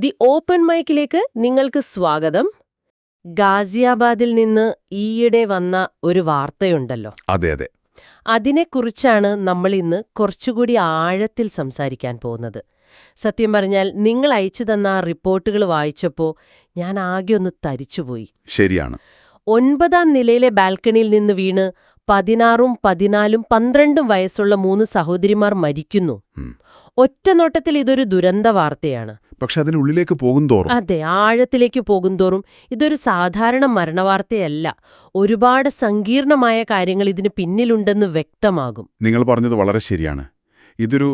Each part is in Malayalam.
ദി ഓപ്പൺ മൈക്കിലേക്ക് നിങ്ങൾക്ക് സ്വാഗതം. ഗാസിയാബാദിൽ നിന്ന് ഈയിടെ വന്ന ഒരു വാർത്തയുണ്ടല്ലോ. അതെ അതെ. അതിനെക്കുറിച്ചാണ് നമ്മൾ ഇന്ന് കുറച്ചുകൂടി ആഴത്തിൽ സംസാരിക്കാൻ പോകുന്നത്. സത്യം പറഞ്ഞാൽ നിങ്ങൾ അയച്ചു തന്ന ആ റിപ്പോർട്ടുകൾ വായിച്ചപ്പോൾ ഞാൻ ആകെ ഒന്ന് തരിച്ചുപോയി. ശരിയാണ്. 9ാം നിലയിലെ ബാൽക്കണിയിൽ നിന്ന് വീണ് 16ഉം 14ഉം 12ഉം വയസ്സുള്ള 3 സഹോദരിമാർ മരിക്കുന്നു. ഒറ്റനോട്ടത്തിൽ ഇതൊരു ദുരന്ത വാർത്തയാണ്. പക്ഷെ അതിനുള്ളിലേക്ക് പോകുന്തോറും അതെ, ആഴത്തിലേക്ക് പോകുന്തോറും ഇതൊരു സാധാരണ മരണവാർത്തയല്ല. ഒരുപാട് സങ്കീർണമായ കാര്യങ്ങൾ ഇതിന് പിന്നിലുണ്ടെന്ന് വ്യക്തമാകും. നിങ്ങൾ പറഞ്ഞത് വളരെ ശരിയാണ്. ഇതൊരു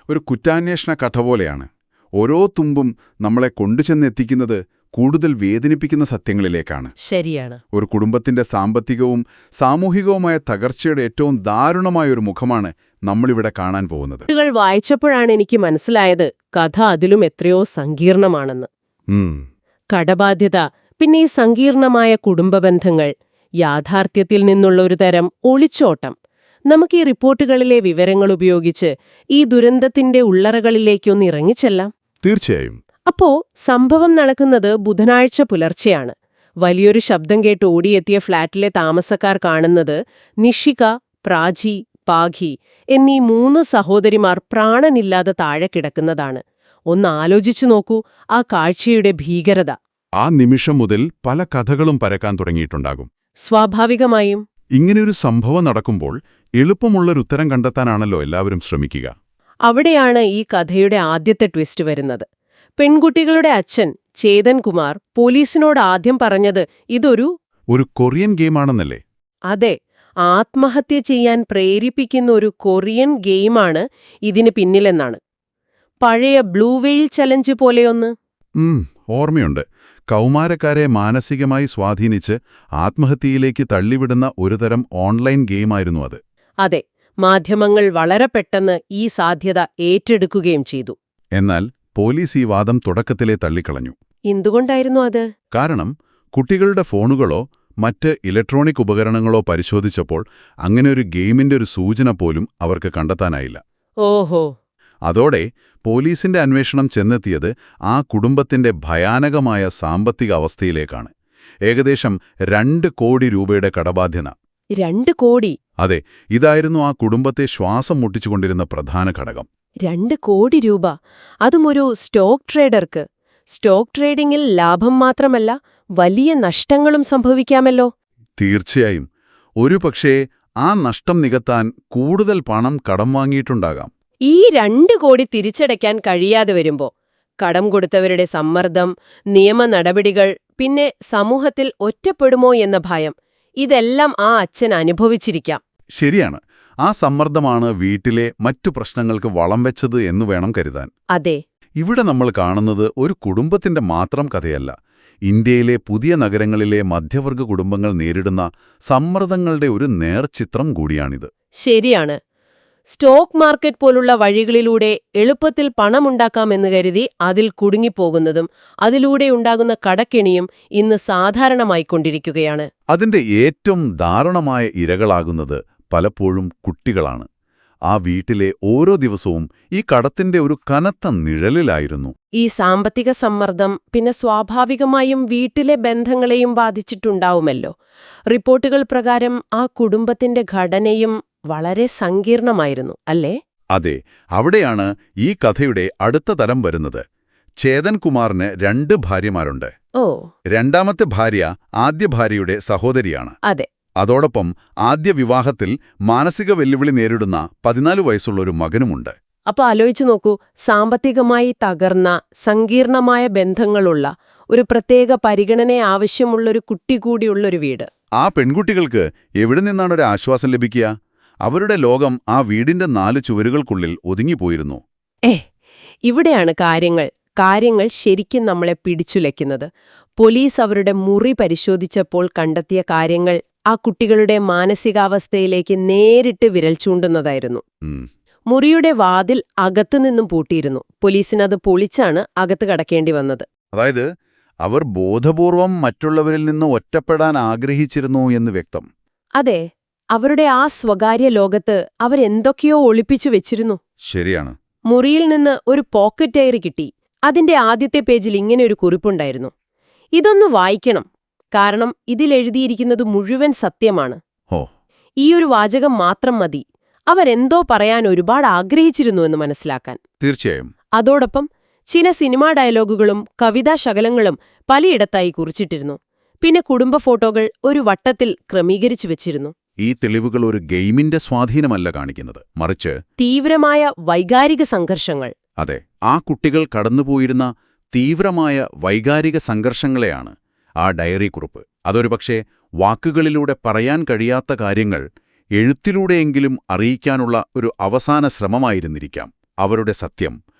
ഒരു കുറ്റാന്വേഷണ കഥ പോലെയാണ്. ഓരോ തുമ്പും നമ്മളെ കൊണ്ടുചെന്നെത്തിക്കുന്നത് കൂടുതൽ വേദനിപ്പിക്കുന്ന സത്യങ്ങളിലേക്കാണ്. ശരിയാണ്. ഒരു കുടുംബത്തിന്റെ സാമ്പത്തികവും സാമൂഹികവുമായ തകർച്ചയുടെ ഏറ്റവും ദാരുണമായ ഒരു മുഖമാണ് നമ്മളിവിടെ കാണാൻ പോകുന്നത്. വായിച്ചപ്പോഴാണ് എനിക്ക് മനസ്സിലായത് കഥ അതിലും എത്രയോ സങ്കീർണമാണെന്ന്. കടബാധ്യത, പിന്നെ ഈ സങ്കീർണമായ കുടുംബബന്ധങ്ങൾ, യാഥാർത്ഥ്യത്തിൽ നിന്നുള്ള ഒരു തരം ഒളിച്ചോട്ടം. നമുക്ക് ഈ റിപ്പോർട്ടുകളിലെ വിവരങ്ങൾ ഉപയോഗിച്ച് ഈ ദുരന്തത്തിന്റെ ഉള്ളറകളിലേക്കൊന്ന് ഇറങ്ങിച്ചെല്ലാം. തീർച്ചയായും. അപ്പോ സംഭവം നടക്കുന്നത് ബുധനാഴ്ച പുലർച്ചെയാണ്. വലിയൊരു ശബ്ദം കേട്ട് ഓടിയെത്തിയ ഫ്ളാറ്റിലെ താമസക്കാർ കാണുന്നത് നിഷിക, പ്രാചി, പാഘി എന്നീ 3 സഹോദരിമാർ പ്രാണനില്ലാതെ താഴെ കിടക്കുന്നതാണ്. ഒന്ന് ആലോചിച്ചു നോക്കൂ ആ കാഴ്ചയുടെ ഭീകരത. ആ നിമിഷം മുതൽ പല കഥകളും പരക്കാൻ തുടങ്ങിയിട്ടുണ്ടാകും. സ്വാഭാവികമായും. ഇങ്ങനെയൊരു സംഭവം നടക്കുമ്പോൾ എളുപ്പമുള്ളൊരുത്തരം കണ്ടെത്താനാണല്ലോ എല്ലാവരും ശ്രമിക്കുക. അവിടെയാണ് ഈ കഥയുടെ ആദ്യത്തെ ട്വിസ്റ്റ് വരുന്നത്. പെൺകുട്ടികളുടെ അച്ഛൻ ചേതൻ കുമാർ പോലീസിനോട് ആദ്യം പറഞ്ഞത് ഇതൊരു കൊറിയൻ ഗെയിമാണെന്നല്ലേ? അതെ, ആത്മഹത്യ ചെയ്യാൻ പ്രേരിപ്പിക്കുന്ന ഒരു കൊറിയൻ ഗെയിമാണ് ഇതിന് പിന്നിലെന്നാണ്. പഴയ ബ്ലൂ വെയിൽ ചലഞ്ച് പോലെയൊന്ന്. ഓർമ്മയുണ്ട്. കൗമാരക്കാരെ മാനസികമായി സ്വാധീനിച്ച് ആത്മഹത്യയിലേക്ക് തള്ളിവിടുന്ന ഒരുതരം ഓൺലൈൻ ഗെയിമായിരുന്നു അത്. അതെ, മാധ്യമങ്ങൾ വളരെ പെട്ടെന്ന് ഈ സാധ്യത ഏറ്റെടുക്കുകയും ചെയ്തു. എന്നാൽ പോലീസ് ഈ വാദം തുടക്കത്തിലെ തള്ളിക്കളഞ്ഞു. എന്തുകൊണ്ടായിരുന്നു അത്? കാരണം കുട്ടികളുടെ ഫോണുകളോ മറ്റ് ഇലക്ട്രോണിക് ഉപകരണങ്ങളോ പരിശോധിച്ചപ്പോൾ അങ്ങനെയൊരു ഗെയിമിന്റെ ഒരു സൂചന പോലും അവർക്ക് കണ്ടെത്താനായില്ല. ഓഹോ. അതോടെ പോലീസിന്റെ അന്വേഷണം ചെന്നെത്തിയത് ആ കുടുംബത്തിന്റെ ഭയാനകമായ സാമ്പത്തിക അവസ്ഥയിലേക്കാണ്. ഏകദേശം 2 കോടി രൂപയുടെ കടബാധ്യത. 2 കോടി? അതെ, ഇതായിരുന്നു ആ കുടുംബത്തെ ശ്വാസം മുട്ടിച്ചുകൊണ്ടിരുന്ന പ്രധാന ഘടകം. 2 കോടി രൂപ, അതും ഒരു സ്റ്റോക്ക് ട്രേഡർക്ക്. സ്റ്റോക്ക് ട്രേഡിംഗിൽ ലാഭം മാത്രമല്ല വലിയ നഷ്ടങ്ങളും സംഭവിക്കാമല്ലോ. തീർച്ചയായും. ഒരുപക്ഷേ ആ നഷ്ടം നികത്താൻ കൂടുതൽ പണം കടം വാങ്ങിയിട്ടുണ്ടാകാം. ഈ 2 കോടി തിരിച്ചടയ്ക്കാൻ കഴിയാതെ വരുമ്പോ കടം കൊടുത്തവരുടെ സമ്മർദ്ദം, നിയമ നടപടികൾ, പിന്നെ സമൂഹത്തിൽ ഒറ്റപ്പെടുമോ എന്ന ഭയം, ഇതെല്ലാം ആ അച്ഛൻ അനുഭവിച്ചിരിക്കാം. ശരിയാണ്. ആ സമ്മർദ്ദമാണ് വീട്ടിലെ മറ്റു പ്രശ്നങ്ങൾക്ക് വളം വെച്ചത് എന്നു വേണം കരുതാൻ. അതെ. ഇവിടെ നമ്മൾ കാണുന്നത് ഒരു കുടുംബത്തിന്റെ മാത്രം കഥയല്ല. ഇന്ത്യയിലെ പുതിയ നഗരങ്ങളിലെ മധ്യവർഗ കുടുംബങ്ങൾ നേരിടുന്ന സമ്മർദ്ദങ്ങളുടെ ഒരു നേർചിത്രം കൂടിയാണിത്. ശരിയാണ്. സ്റ്റോക്ക് മാർക്കറ്റ് പോലുള്ള വഴികളിലൂടെ എളുപ്പത്തിൽ പണമുണ്ടാക്കാമെന്ന് കരുതി അതിൽ കുടുങ്ങിപ്പോകുന്നതും അതിലൂടെ ഉണ്ടാകുന്ന കടക്കെണിയും ഇന്ന് സാധാരണമായിക്കൊണ്ടിരിക്കുകയാണ്. അതിന്റെ ഏറ്റവും ദാരുണമായ ഇരകളാകുന്നത് പലപ്പോഴും കുട്ടികളാണ്. ആ വീട്ടിലെ ഓരോ ദിവസവും ഈ കടത്തിന്റെ ഒരു കനത്ത നിഴലിലായിരുന്നു. ഈ സാമ്പത്തിക സമ്മർദ്ദം പിന്നെ സ്വാഭാവികമായും വീട്ടിലെ ബന്ധങ്ങളെയും ബാധിച്ചിട്ടുണ്ടാവുമല്ലോ. റിപ്പോർട്ടുകൾ പ്രകാരം ആ കുടുംബത്തിന്റെ ഘടനയും വളരെ സങ്കീർണമായിരുന്നു, അല്ലേ? അതെ, അവിടെയാണ് ഈ കഥയുടെ അടുത്ത തലം വരുന്നത്. ചേതൻ കുമാറിന് 2 ഭാര്യമാരുണ്ട്. ഓ. രണ്ടാമത്തെ ഭാര്യ ആദ്യ ഭാര്യയുടെ സഹോദരിയാണ്. അതെ. അതോടൊപ്പം ആദ്യ വിവാഹത്തിൽ മാനസിക വെല്ലുവിളി നേരിടുന്ന 14 വയസ്സുള്ളൊരു മകനുമുണ്ട്. അപ്പൊ ആലോചിച്ചു നോക്കൂ, സാമ്പത്തികമായി തകർന്ന സങ്കീർണമായ ബന്ധങ്ങളുള്ള ഒരു പ്രത്യേക പരിഗണന ആവശ്യമുള്ളൊരു കുട്ടി കൂടിയുള്ളൊരു വീട്. ആ പെൺകുട്ടികൾക്ക് എവിടെ നിന്നാണൊരു ആശ്വാസം ലഭിക്കുക? അവരുടെ ലോകം ആ വീടിന്റെ 4 ചുവരുകൾക്കുള്ളിൽ ഒതുങ്ങിപ്പോയിരുന്നു. ഇവിടെയാണ് കാര്യങ്ങൾ ശരിക്കും നമ്മളെ പിടിച്ചുലയ്ക്കുന്നത്. പോലീസ് അവരുടെ മുറി പരിശോധിച്ചപ്പോൾ കണ്ടെത്തിയ കാര്യങ്ങൾ ആ കുട്ടികളുടെ മാനസികാവസ്ഥയിലേക്ക് നേരിട്ട് വിരൽ ചൂണ്ടുന്നതായിരുന്നു. മുറിയുടെ വാതിൽ അകത്തുനിന്നും പൂട്ടിയിരുന്നു. പോലീസിനത് പൊളിച്ചാണ് അകത്ത് കടക്കേണ്ടി വന്നത്. അതായത് അവർ ബോധപൂർവം മറ്റുള്ളവരിൽ നിന്ന് ഒറ്റപ്പെടാൻ ആഗ്രഹിച്ചിരുന്നു എന്ന് വ്യക്തം. അതെ, അവരുടെ ആ സ്വകാര്യ ലോകത്ത് അവരെന്തൊക്കെയോ ഒളിപ്പിച്ചു വെച്ചിരുന്നു. ശരിയാണ്. മുറിയിൽ നിന്ന് ഒരു പോക്കറ്റ് ഡയറി കിട്ടി. അതിന്റെ ആദ്യത്തെ പേജിൽ ഇങ്ങനെയൊരു കുറിപ്പുണ്ടായിരുന്നു. ഇതൊന്ന് വായിക്കണം, കാരണം ഇതിലെഴുതിയിരിക്കുന്നത് മുഴുവൻ സത്യമാണ്. ഓ, ഈയൊരു വാചകം മാത്രം മതി അവരെന്തോ പറയാൻ ഒരുപാട് ആഗ്രഹിച്ചിരുന്നുവെന്ന് മനസ്സിലാക്കാൻ. തീർച്ചയായും. അതോടൊപ്പം ചില സിനിമാ ഡയലോഗുകളും കവിതാശകലങ്ങളും പലയിടത്തായി കുറിച്ചിട്ടിരുന്നു. പിന്നെ കുടുംബ ഫോട്ടോകൾ ഒരു വട്ടത്തിൽ ക്രമീകരിച്ചു വെച്ചിരുന്നു. ഈ തെളിവുകൾ ഒരു ഗെയിമിന്റെ സ്വാധീനമല്ല കാണിക്കുന്നത്, മറിച്ച് തീവ്രമായ വൈകാരിക സംഘർഷങ്ങൾ. അതെ, ആ കുട്ടികൾ കടന്നുപോയിരുന്ന തീവ്രമായ വൈകാരിക സംഘർഷങ്ങളെയാണ് ആ ഡയറി കുറിപ്പ്. അതൊരുപക്ഷേ വാക്കുകളിലൂടെ പറയാൻ കഴിയാത്ത കാര്യങ്ങൾ എഴുത്തിലൂടെയെങ്കിലും അറിയിക്കാനുള്ള ഒരു അവസാന ശ്രമമായിരുന്നിരിക്കാം. അവരുടെ സത്യം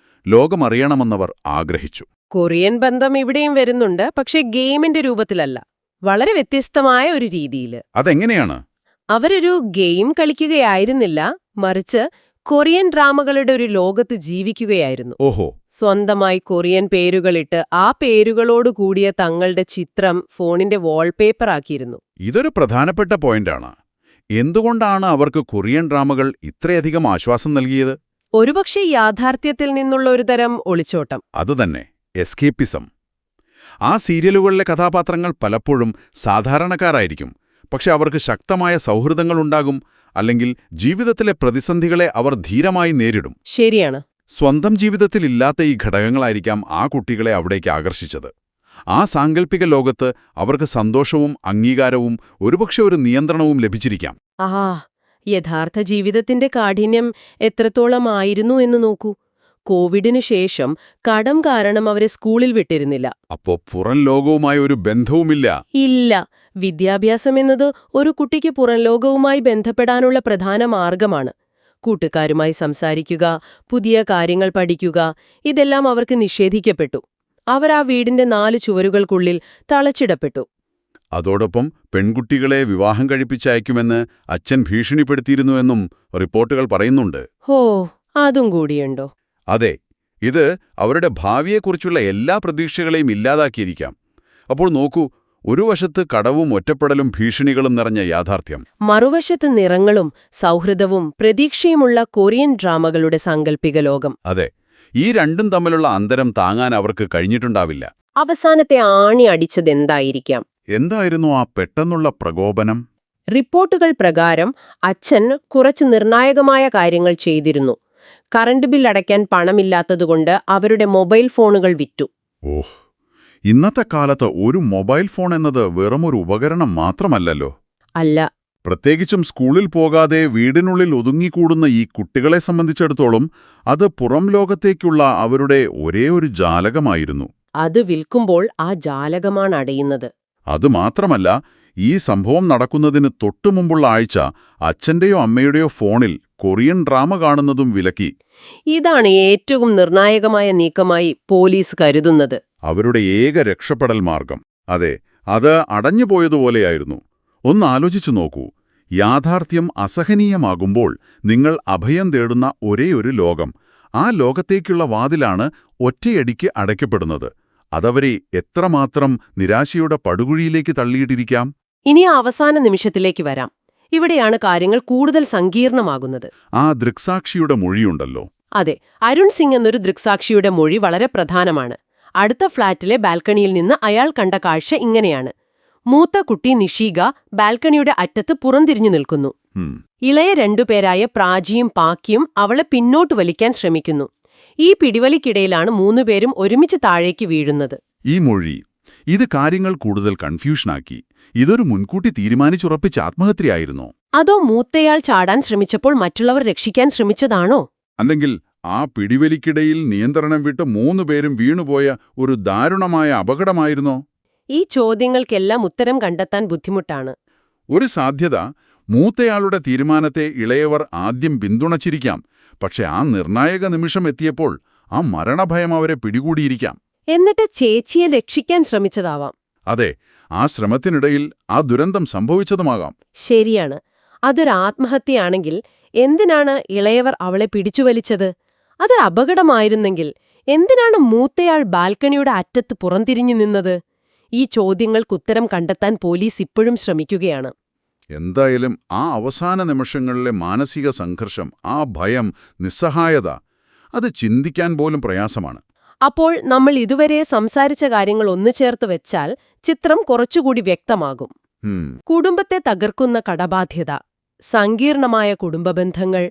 ലോകമറിയണമെന്നവർ ആഗ്രഹിച്ചു. കൊറിയൻ ബന്ധം ഇവിടെയും വരുന്നുണ്ട്, പക്ഷേ ഗെയിമിന്റെ രൂപത്തിലല്ല, വളരെ വ്യത്യസ്തമായ ഒരു രീതിയിൽ. അതെങ്ങനെയാണ്? അവരൊരു ഗെയിം കളിക്കുകയായിരുന്നില്ല, മറിച്ച് കൊറിയൻ ഡ്രാമകളുടെ ഒരു ലോകത്ത് ജീവിക്കുകയായിരുന്നു. ഓഹോ. സ്വന്തമായി കൊറിയൻ പേരുകളിട്ട് ആ പേരുകളോട് കൂടിയ തങ്ങളുടെ ചിത്രം ഫോണിന്റെ വാൾപേപ്പർ ആക്കിയിരുന്നു. ഇതൊരു പ്രധാനപ്പെട്ട പോയിന്റാണ്. എന്തുകൊണ്ടാണ് അവർക്ക് കൊറിയൻ ഡ്രാമകൾ ഇത്രയധികം ആശ്വാസം നൽകിയത്? ഒരുപക്ഷെ യാഥാർത്ഥ്യത്തിൽ നിന്നുള്ള ഒരു തരം ഒളിച്ചോട്ടം. അതുതന്നെ, എസ്കേപ്പിസം. ആ സീരിയലുകളിലെ കഥാപാത്രങ്ങൾ പലപ്പോഴും സാധാരണക്കാരായിരിക്കും, പക്ഷെ അവർക്ക് ശക്തമായ സൗഹൃദങ്ങളുണ്ടാകും, അല്ലെങ്കിൽ ജീവിതത്തിലെ പ്രതിസന്ധികളെ അവർ ധീരമായി നേരിടും. ശരിയാണ്. സ്വന്തം ജീവിതത്തിലില്ലാത്ത ഈ ഘടകങ്ങളായിരിക്കാം ആ കുട്ടികളെ അവിടേക്ക് ആകർഷിച്ചത്. ആ സാങ്കല്പിക ലോകത്ത് അവർക്ക് സന്തോഷവും അംഗീകാരവും ഒരുപക്ഷെ ഒരു നിയന്ത്രണവും ലഭിച്ചിരിക്കാം. ആഹാ, യഥാർത്ഥ ജീവിതത്തിന്റെ കാഠിന്യം എത്രത്തോളമായിരുന്നു എന്ന് നോക്കൂ. കോവിഡിനു ശേഷം കടം കാരണം അവരെ സ്കൂളിൽ വിട്ടിരുന്നില്ല. അപ്പോ പുറം ലോകവുമായി ഒരു ബന്ധവുമില്ല. ഇല്ല. വിദ്യാഭ്യാസം എന്നത് ഒരു കുട്ടിക്ക് പുറം ലോകവുമായി ബന്ധപ്പെടാനുള്ള പ്രധാന മാർഗമാണ്. കൂട്ടുകാരുമായി സംസാരിക്കുക, പുതിയ കാര്യങ്ങൾ പഠിക്കുക, ഇതെല്ലാം അവർക്ക് നിഷേധിക്കപ്പെട്ടു. അവർ ആ വീടിന്റെ 4 ചുവരുകൾക്കുള്ളിൽ തളച്ചിടപ്പെട്ടു. അതോടൊപ്പം പെൺകുട്ടികളെ വിവാഹം കഴിപ്പിച്ചയക്കുമെന്ന് അച്ഛൻ ഭീഷണിപ്പെടുത്തിയിരുന്നുവെന്നും റിപ്പോർട്ടുകൾ പറയുന്നുണ്ട്. ഹോ, അതും കൂടിയുണ്ടോ? അതെ, ഇത് അവരുടെ ഭാവിയെക്കുറിച്ചുള്ള എല്ലാ പ്രതീക്ഷകളെയും ഇല്ലാതാക്കിയിരിക്കാം. അപ്പോൾ നോക്കൂ, ഒരു വശത്ത് കടവും ഒറ്റപ്പെടലും ഭീഷണികളും നിറഞ്ഞ യാഥാർത്ഥ്യം, മറുവശത്ത് നിറങ്ങളും സൗഹൃദവും പ്രതീക്ഷയുമുള്ള കൊറിയൻ ഡ്രാമകളുടെ സാങ്കല്പിക ലോകം. അതെ, ഈ രണ്ടും തമ്മിലുള്ള അന്തരം താങ്ങാൻ അവർക്ക് കഴിഞ്ഞിട്ടുണ്ടാവില്ല. അവസാനത്തെ ആണി അടിച്ചതെന്തായിരിക്കാം? എന്തായിരുന്നു ആ പെട്ടെന്നുള്ള പ്രകോപനം? റിപ്പോർട്ടുകൾ പ്രകാരം അച്ഛൻ കുറച്ച് നിർണായകമായ കാര്യങ്ങൾ ചെയ്തിരുന്നു. കറണ്ട് ബിൽ അടയ്ക്കാൻ പണമില്ലാത്തതുകൊണ്ട് അവരുടെ മൊബൈൽ ഫോണുകൾ വിറ്റു. ഓഹ്, ഇന്നത്തെ കാലത്ത് ഒരു മൊബൈൽ ഫോൺ എന്നത് വെറുമൊരു ഉപകരണം മാത്രമല്ലല്ലോ. അല്ല. പ്രത്യേകിച്ചും സ്കൂളിൽ പോകാതെ വീടിനുള്ളിൽ ഒതുങ്ങിക്കൂടുന്ന ഈ കുട്ടികളെ സംബന്ധിച്ചിടത്തോളം അത് പുറം ലോകത്തേക്കുള്ള അവരുടെ ഒരേ ഒരു ജാലകമായിരുന്നു. അത് വിൽക്കുമ്പോൾ ആ ജാലകമാണ് അടയുന്നത്. അതുമാത്രമല്ല, ഈ സംഭവം നടക്കുന്നതിന് തൊട്ടുമുമ്പുള്ള ആഴ്ച അച്ഛന്റെയോ അമ്മയുടെയോ ഫോണിൽ കൊറിയൻ ഡ്രാമ കാണുന്നതും വിലക്കി. ഇതാണ് ഏറ്റവും നിർണായകമായ നീക്കമായി പോലീസ് കരുതുന്നത്. അവരുടെ ഏക രക്ഷപ്പെടൽ മാർഗം. അതെ, അത് അടഞ്ഞുപോയതുപോലെയായിരുന്നു. ഒന്നാലോചിച്ചു നോക്കൂ, യാഥാർത്ഥ്യം അസഹനീയമാകുമ്പോൾ നിങ്ങൾ അഭയം തേടുന്ന ഒരേയൊരു ലോകം, ആ ലോകത്തേക്കുള്ള വാതിലാണ് ഒറ്റയടിക്ക് അടയ്ക്കപ്പെടുന്നത്. അതവരെ എത്രമാത്രം നിരാശയുടെ പടുകുഴിയിലേക്ക് തള്ളിയിട്ടിരിക്കാം. ഇനി അവസാന നിമിഷത്തിലേക്ക് വരാം. ഇവിടെയാണ് കാര്യങ്ങൾ കൂടുതൽ സങ്കീർണമാകുന്നത്. ആ ദൃക്സാക്ഷിയുടെ മൊഴിയുണ്ടല്ലോ. അതെ, അരുൺ സിംഗ് എന്നൊരു ദൃക്സാക്ഷിയുടെ മൊഴി വളരെ പ്രധാനമാണ്. അടുത്ത ഫ്ളാറ്റിലെ ബാൽക്കണിയിൽ നിന്ന് അയാൾ കണ്ട കാഴ്ച ഇങ്ങനെയാണ്. മൂത്ത കുട്ടി നിഷീക ബാൽക്കണിയുടെ അറ്റത്ത് പുറംതിരിഞ്ഞു നിൽക്കുന്നു. ഇളയ 2 പേരായ പ്രാചിയും പാക്കിയും അവളെ പിന്നോട്ട് വലിക്കാൻ ശ്രമിക്കുന്നു. ഈ പിടിവലിക്കിടയിലാണ് 3 പേരും ഒരുമിച്ച് താഴേക്ക് വീഴുന്നത്. ഈ മൊഴി ഇത് കാര്യങ്ങൾ കൂടുതൽ കൺഫ്യൂഷനാക്കി. ഇതൊരു മുൻകൂട്ടി തീരുമാനിച്ചുറപ്പിച്ച ആത്മഹത്യയായിരുന്നോ? അതോ മൂത്തയാൾ ചാടാൻ ശ്രമിച്ചപ്പോൾ മറ്റുള്ളവർ രക്ഷിക്കാൻ ശ്രമിച്ചതാണോ? അല്ലെങ്കിൽ ആ പിടിവലിക്കിടയിൽ നിയന്ത്രണം വിട്ട് 3 പേരും വീണുപോയ ഒരു ദാരുണമായ അപകടമായിരുന്നോ? ഈ ചോദ്യങ്ങൾക്കെല്ലാം ഉത്തരം കണ്ടെത്താൻ ബുദ്ധിമുട്ടാണ്. ഒരു സാധ്യത, മൂത്തയാളുടെ തീരുമാനത്തെ ഇളയവർ ആദ്യം പിന്തുണച്ചിരിക്കാം. പക്ഷെ ആ നിർണായക നിമിഷം എത്തിയപ്പോൾ ആ മരണഭയം അവരെ പിടികൂടിയിരിക്കാം. എന്നിട്ട് ചേച്ചിയെ രക്ഷിക്കാൻ ശ്രമിച്ചതാവാം. അതെ, ആ ശ്രമത്തിനിടയിൽ ആ ദുരന്തം സംഭവിച്ചതുമാകാം. ശരിയാണ്. അതൊരു ആത്മഹത്യയാണെങ്കിൽ എന്തിനാണ് ഇളയവർ അവളെ പിടിച്ചുവലിച്ചത്? അതൊരു അപകടമായിരുന്നെങ്കിൽ എന്തിനാണ് മൂത്തയാൾ ബാൽക്കണിയുടെ അറ്റത്ത് പുറംതിരിഞ്ഞു നിന്നത്? ഈ ചോദ്യങ്ങൾക്കുത്തരം കണ്ടെത്താൻ പോലീസ് ഇപ്പോഴും ശ്രമിക്കുകയാണ്. എന്തായാലും ആ അവസാന നിമിഷങ്ങളിലെ മാനസിക സംഘർഷം, ആ ഭയം, നിസ്സഹായത, അത് ചിന്തിക്കാൻ പോലും പ്രയാസമാണ്. അപ്പോൾ നമ്മൾ ഇതുവരെ സംസാരിച്ച കാര്യങ്ങൾ ഒന്നുചേർത്ത് വെച്ചാൽ ചിത്രം കുറച്ചുകൂടി വ്യക്തമാകും. കുടുംബത്തെ തകർക്കുന്ന കടബാധ്യത, സങ്കീർണമായ കുടുംബബന്ധങ്ങൾ,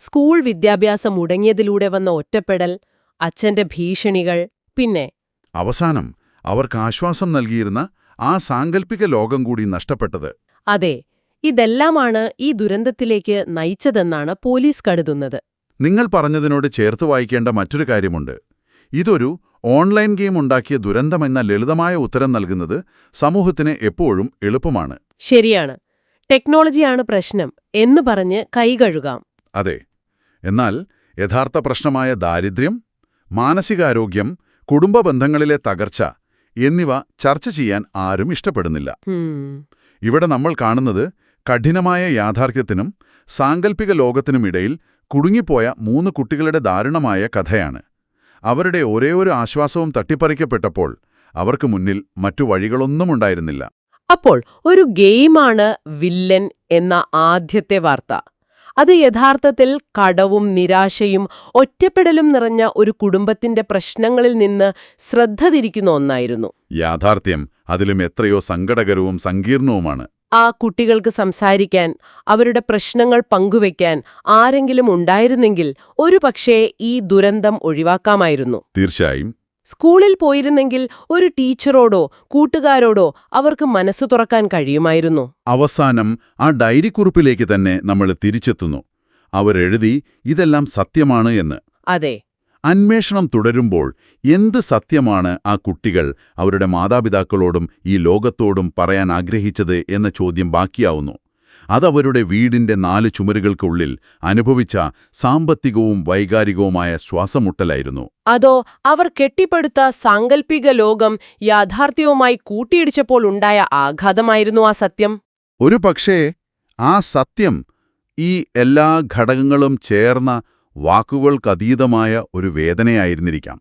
സ്കൂൾ വിദ്യാഭ്യാസം മുടങ്ങിയതിലൂടെ വന്ന ഒറ്റപ്പെടൽ, അച്ഛന്റെ ഭീഷണികൾ, പിന്നെ അവസാനം അവർക്ക് ആശ്വാസം നൽകിയിരുന്ന ആ സാങ്കല്പിക ലോകം കൂടി നഷ്ടപ്പെട്ടത്. അതെ, ഇതെല്ലാമാണ് ഈ ദുരന്തത്തിലേക്ക് നയിച്ചതെന്നാണ് പോലീസ് കരുതുന്നത്. നിങ്ങൾ പറഞ്ഞതിനോട് ചേർത്ത് വായിക്കേണ്ട മറ്റൊരു കാര്യമുണ്ട്. ഇതൊരു ഓൺലൈൻ ഗെയിം ഉണ്ടാക്കിയ ദുരന്തമെന്ന ലളിതമായ ഉത്തരം നൽകുന്നത് സമൂഹത്തിന് എപ്പോഴും എളുപ്പമാണ്. ശരിയാണ്. ടെക്നോളജിയാണ് പ്രശ്നം എന്ന് പറഞ്ഞ് കൈകഴുകാം. അതെ. എന്നാൽ യഥാർത്ഥ പ്രശ്നമായ ദാരിദ്ര്യം, മാനസികാരോഗ്യം, കുടുംബ ബന്ധങ്ങളിലെ തകർച്ച എന്നിവ ചർച്ച ചെയ്യാൻ ആരും ഇഷ്ടപ്പെടുന്നില്ല. ഇവിടെ നമ്മൾ കാണുന്നത് കഠിനമായ യാഥാർത്ഥ്യത്തിനും സാങ്കല്പിക ലോകത്തിനുമിടയിൽ കുടുങ്ങിപ്പോയ 3 കുട്ടികളുടെ ദാരുണമായ കഥയാണ്. അവരുടെ ഒരേയൊരു ആശ്വാസവും തട്ടിപ്പറിക്കപ്പെട്ടപ്പോൾ അവർക്ക് മുന്നിൽ മറ്റു വഴികളൊന്നുമുണ്ടായിരുന്നില്ല. അപ്പോൾ ഒരു ഗെയിമാണ് വില്ലൻ എന്ന ആദ്യത്തെ വാർത്ത. അത് യഥാർത്ഥത്തിൽ കടവും നിരാശയും ഒറ്റപ്പെടലും നിറഞ്ഞ ഒരു കുടുംബത്തിന്റെ പ്രശ്നങ്ങളിൽ നിന്ന് ശ്രദ്ധ തിരിക്കുന്ന ഒന്നായിരുന്നു. യാഥാർത്ഥ്യം അതിലും എത്രയോ സങ്കടകരവും സങ്കീർണവുമാണ്. ആ കുട്ടികൾക്ക് സംസാരിക്കാൻ, അവരുടെ പ്രശ്നങ്ങൾ പങ്കുവയ്ക്കാൻ ആരെങ്കിലും ഉണ്ടായിരുന്നെങ്കിൽ ഒരുപക്ഷേ ഈ ദുരന്തം ഒഴിവാക്കാമായിരുന്നു. തീർച്ചയായും. സ്കൂളിൽ പോയിരുന്നെങ്കിൽ ഒരു ടീച്ചറോടോ കൂട്ടുകാരോടോ അവർക്ക് മനസ്സു തുറക്കാൻ കഴിയുമായിരുന്നു. അവസാനം ആ ഡയറിക്കുറിപ്പിലേക്ക് തന്നെ നമ്മൾ തിരിച്ചെത്തുന്നു. അവരെഴുതി ഇതെല്ലാം സത്യമാണ് എന്ന്. അതെ. അന്വേഷണം തുടരുമ്പോൾ എന്ത് സത്യമാണ് ആ കുട്ടികൾ അവരുടെ മാതാപിതാക്കളോടും ഈ ലോകത്തോടും പറയാൻ ആഗ്രഹിച്ചത് എന്ന ചോദ്യം ബാക്കിയാവുന്നു. അതവരുടെ വീടിന്റെ 4 ചുമരുകൾക്കുള്ളിൽ അനുഭവിച്ച സാമ്പത്തികവും വൈകാരികവുമായ ശ്വാസമുട്ടലായിരുന്നു. അതോ അവർ കെട്ടിപ്പടുത്ത സാങ്കല്പിക ലോകം യാഥാർത്ഥ്യവുമായി കൂട്ടിയിടിച്ചപ്പോൾ ഉണ്ടായ ആഘാതമായിരുന്നു ആ സത്യം? ഒരു പക്ഷേ ആ സത്യം ഈ എല്ലാ ഘടകങ്ങളും ചേർന്ന വാക്കുകൾക്കതീതമായ ഒരു വേദനയായിരുന്നിരിക്കാം.